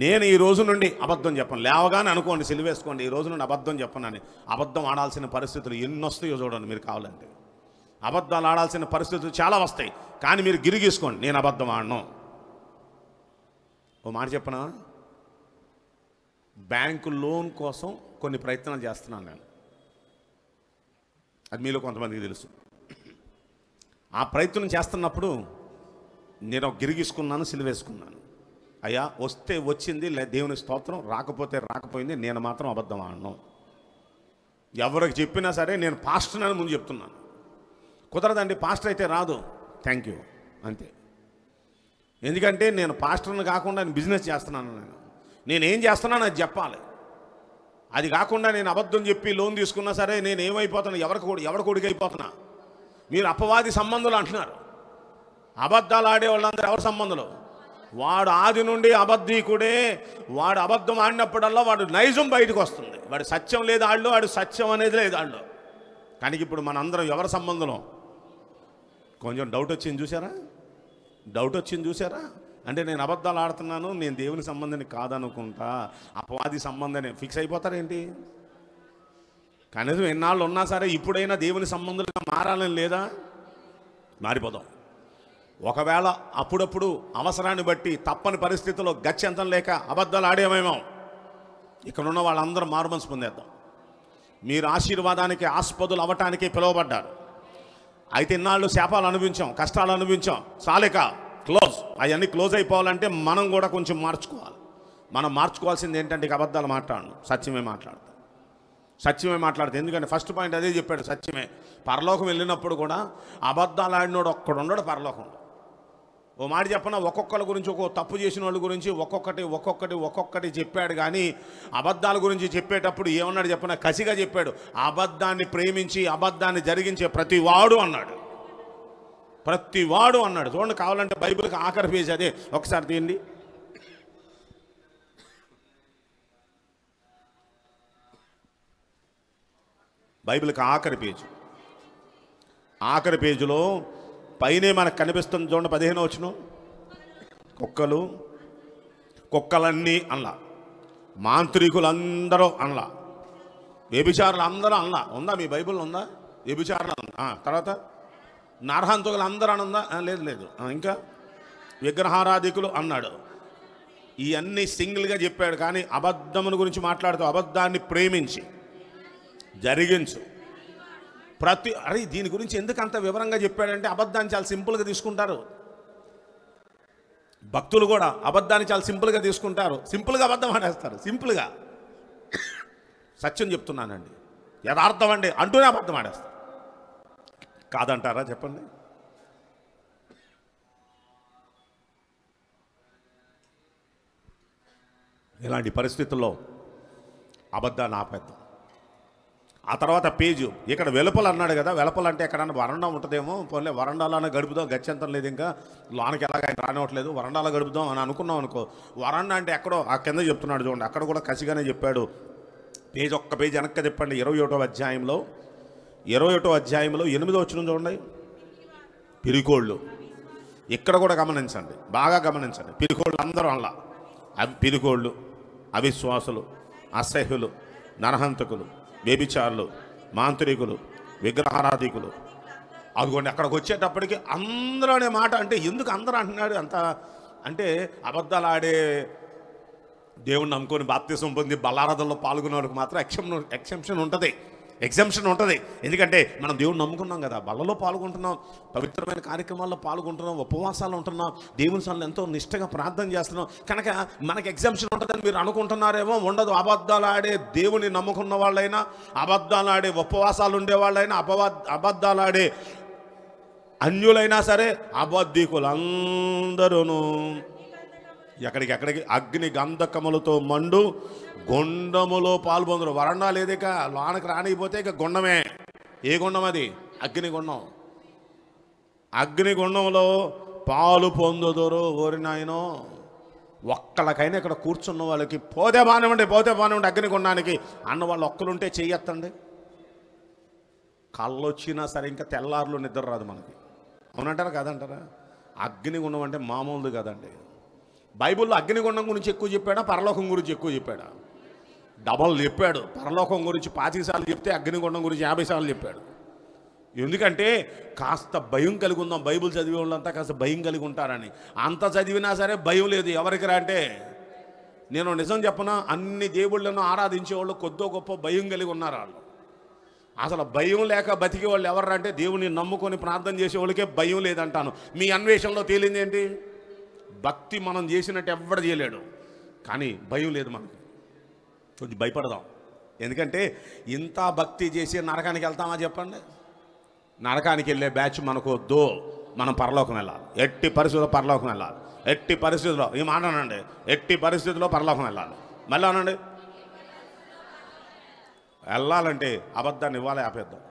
నేను ఈ రోజు నుండి అబద్ధం చెప్పను. లేవగానే అనుకోండి, సిలువేసుకోండి, ఈ రోజు నుండి అబద్ధం చెప్పనని. అబద్ధం ఆడాల్సిన పరిస్థితులు ఎన్ని వస్తాయో చూడండి మీరు కావాలంటే. అబద్ధాలు ఆడాల్సిన పరిస్థితులు చాలా వస్తాయి, కానీ మీరు గిరిగీసుకోండి, నేను అబద్ధం ఆడను. ఓ మాట చెప్పనా, బ్యాంకు లోన్ కోసం కొన్ని ప్రయత్నాలు చేస్తున్నాను నేను. అది మీలో కొంతమందికి తెలుసు. ఆ ప్రయత్నం చేస్తున్నప్పుడు నేను గిరిగీసుకున్నాను, సిలువేసుకున్నాను. అయ్యా వస్తే వచ్చింది, దేవుని స్తోత్రం, రాకపోతే రాకపోయింది, నేను మాత్రం అబద్ధం ఆడను. ఎవరికి చెప్పినా సరే నేను పాస్టర్ అని ముందు చెప్తున్నాను. కుదరదండి, పాస్టర్ అయితే రాదు, థ్యాంక్ యూ అంతే. ఎందుకంటే నేను పాస్టర్ని కాకుండా నేను బిజినెస్ చేస్తున్నాను. నేనేం చేస్తున్నాను అది చెప్పాలి. అది కాకుండా నేను అబద్ధం చెప్పి లోన్ తీసుకున్నా సరే నేను ఏమైపోతున్నా, ఎవరి కొడుకు అయిపోతున్నా. మీరు అపవాది సంబంధులు అంటున్నారు. అబద్ధాలు ఆడే వాళ్ళందరూ ఎవరి సంబంధులు? వాడు ఆది నుండి అబద్ధీకుడే. వాడు అబద్ధం ఆడినప్పుడల్లా వాడు నైజం బయటకు వస్తుంది. వాడు సత్యం లేదు ఆళ్ళు, వాడు సత్యం అనేది లేదు ఆళ్ళు. కానీ ఇప్పుడు మనందరం ఎవరి సంబంధం? కొంచెం డౌట్ వచ్చింది చూసారా? అంటే నేను అబద్ధాలు ఆడుతున్నాను, నేను దేవుని సంబంధాన్ని కాదనుకుంటా, అపవాది సంబంధాన్ని ఫిక్స్ అయిపోతారేంటి? కనీసం ఎన్నాళ్ళు ఉన్నా సరే ఇప్పుడైనా దేవుని సంబంధులుగా మారాలని లేదా? మారిపోదాం. ఒకవేళ అప్పుడప్పుడు అవసరాన్ని బట్టి తప్పని పరిస్థితుల్లో గత్యంతం లేక అబద్ధాలు ఆడేమేమో, ఇక్కడున్న వాళ్ళందరూ మారుమనసు పొందేద్దాం. మీరు ఆశీర్వాదానికి ఆస్పదులు అవ్వటానికి పిలువబడ్డారు. అయితే ఇన్నాళ్ళు శాపాలు అనుభవించాం, కష్టాలు అనుభవించాం, చాలేక క్లోజ్. అవన్నీ క్లోజ్ అయిపోవాలంటే మనం కూడా కొంచెం మార్చుకోవాలి. మనం మార్చుకోవాల్సింది ఏంటంటే ఇక అబద్ధాలు మాట్లాడను, సత్యమే మాట్లాడతాను. ఎందుకంటే ఫస్ట్ పాయింట్ అదే చెప్పాడు, సత్యమే. పరలోకం వెళ్ళినప్పుడు కూడా అబద్ధాలు ఆడినోడు ఒక్కడున్నాడు పరలోకంలో. ఓ మాట చెప్పన, ఒక్కొక్కరి గురించి ఒక్కొక్క తప్పు చేసిన వాళ్ళ గురించి ఒక్కొక్కటి చెప్పాడు. కానీ అబద్ధాల గురించి చెప్పేటప్పుడు ఏమన్నాడు చెప్పన? కసిగా చెప్పాడు. అబద్ధాన్ని ప్రేమించి అబద్ధాన్ని జరిగించే ప్రతివాడు అన్నాడు. చూడండి, కావాలంటే బైబిల్కి ఆఖరి పేజ్ అదే, ఒకసారి తీయండి. బైబిల్కి ఆఖరి పేజీలో పైనే మనకు కనిపిస్తుంది చూడండి, 15వ వచనం. కుక్కలన్నీ అనలా, మాంత్రికులందరూ అనలా, వ్యభిచారులు అందరూ అనలా. ఉందా మీ బైబిల్లో? ఉందా? వ్యభిచారులు తర్వాత నరహంతకులు అందరూ అనుందా? లేదు. ఇంకా విగ్రహారాధికులు అన్నాడు. ఇవన్నీ సింగిల్గా చెప్పాడు. కానీ అబద్ధమును గురించి మాట్లాడుతూ అబద్ధాన్ని ప్రేమించి జరిగించు దీని గురించి ఎందుకు అంత వివరంగా చెప్పాడంటే అబద్ధాన్ని చాలా సింపుల్గా తీసుకుంటారు. భక్తులు కూడా అబద్ధాన్ని చాలా సింపుల్గా తీసుకుంటారు. సింపుల్గా అబద్ధం ఆడేస్తారు. సింపుల్గా సత్యం చెప్తున్నానండి, యథార్థం అండి అంటూనే అబద్ధం ఆడేస్తారు. కాదంటారా చెప్పండి? ఇలాంటి పరిస్థితుల్లో అబద్ధాన్ని ఆపేద్దాం. ఆ తర్వాత పేజు ఇక్కడ వెలుపల అన్నాడు కదా, వెలుపల అంటే ఎక్కడన్నా వరండా ఉంటుందేమో, పోలే వరండాలోనే గడుపుదాం, గత్యంతం లేదు, ఇంకా లోనకి ఎలాగ ఆయన రానివ్వట్లేదు, వరండాలో గడుపుదాం అని అనుకున్నాం అనుకో. వరండా అంటే ఎక్కడో ఆ కింద చెప్తున్నాడు చూడండి, అక్కడ కూడా కసిగానే చెప్పాడు. ఒక్క పేజీ వెనక్కి చెప్పండి. 21వ అధ్యాయంలో 8వ వచనం చూడండి. పిరికోళ్ళు. ఇక్కడ కూడా గమనించండి, బాగా గమనించండి. పిరికోళ్ళు అందరూ అలా, పిరికోళ్ళు, అవిశ్వాసులు, అసహ్యులు, నరహంతకులు, వ్యభిచారులు, మాంత్రికులు, విగ్రహారాధికులు. అదిగోండి అక్కడికి వచ్చేటప్పటికి అందరూ అనే మాట. అంటే ఎందుకు అందరూ అంటున్నాడు అంత అంటే, అబద్ధాలు ఆడే దేవుణ్ణి నమ్ముకొని బాప్తిసం పొంది బల్లారాధనలో పాల్గొనే వాళ్ళకి మాత్రం ఎగ్జంప్షన్ ఉంటుంది. ఎందుకంటే మనం దేవుణ్ణి నమ్ముకున్నాం కదా, బల్లలో పాల్గొంటున్నాం, పవిత్రమైన కార్యక్రమాల్లో పాల్గొంటున్నాం, ఉపవాసాలు ఉంటున్నాం, దేవుని సన్నిధిలో ఎంతో నిష్టగా ప్రార్థన చేస్తున్నాం. కనుక మనకి ఎగ్జంప్షన్ ఉంటుందని మీరు అనుకుంటున్నారేమో. ఉండదు. అబద్ధాలు ఆడే దేవుని నమ్ముకున్న వాళ్ళైనా, అబద్ధాలు ఆడే ఉపవాసాలు ఉండేవాళ్ళైనా, అబద్ధాలు ఆడే అన్యులైనా సరే, అబద్ధికులందరూను ఎక్కడికి అగ్ని గంధకములతో మండు గుండములో పాల్పొందరు. వరండా లేదు, ఇక లోనకి రానిపోతే ఇక గుండమే. ఏ గుండం అది? అగ్నిగుండం. అగ్నిగుండంలో పాలు పొందుదురు. ఓరి నాయనో, ఒక్కళ్ళకైనా ఇక్కడ కూర్చున్న వాళ్ళకి పోతే బానివ్వండి అగ్నిగుండానికి అన్న వాళ్ళు ఒక్కరుంటే చెయ్యొత్తండి. కళ్ళు వచ్చినా సరే ఇంకా తెల్లారులు నిద్ర రాదు మనకి. అవునంటారా కాదంటారా? అగ్నిగుండం అంటే మామూలుది కదండి. బైబిల్లో అగ్నిగుండం గురించి ఎక్కువ చెప్పాడా, పరలోకం గురించి ఎక్కువ చెప్పాడా? డబల్ చెప్పాడు. పరలోకం గురించి 25 సార్లు చెప్తే అగ్నిగుండం గురించి 50 సార్లు చెప్పాడు. ఎందుకంటే కాస్త భయం కలిగి ఉందాం, బైబిల్ చదివే వాళ్ళంతా కాస్త భయం కలిగి ఉంటారని. అంత చదివినా సరే భయం లేదు ఎవరికి రా అంటే, నేను నిజం చెప్పనా, అన్ని దేవుళ్ళను ఆరాధించే వాళ్ళు కొద్దో గొప్ప భయం కలిగి ఉన్నారు. వాళ్ళు అసలు భయం లేక బతికే వాళ్ళు ఎవరు అంటే, దేవుని నమ్ముకొని ప్రార్థన చేసే వాళ్ళకే భయం లేదంటాను. మీ అన్వేషణలో తేలింది ఏంటి? భక్తి మనం చేసినట్టు ఎవ్వడు చేయలేడు, కానీ భయం లేదు మనకి. కొంచెం భయపడదాం. ఎందుకంటే ఇంత భక్తి చేసి నరకానికి వెళ్తామా చెప్పండి? నరకానికి వెళ్ళే బ్యాచ్ మనకు వద్దు. మనం పరలోకం వెళ్ళాలి, ఎట్టి పరిస్థితుల్లో పరలోకం వెళ్ళాలి. ఎట్టి పరిస్థితుల్లో, ఈ మాట అనండి, ఎట్టి పరిస్థితుల్లో పరలోకం వెళ్ళాలి. మళ్ళీ అనండి, వెళ్ళాలంటే అబద్ధాన్ని ఇవ్వాలి, ఆపేద్దాం.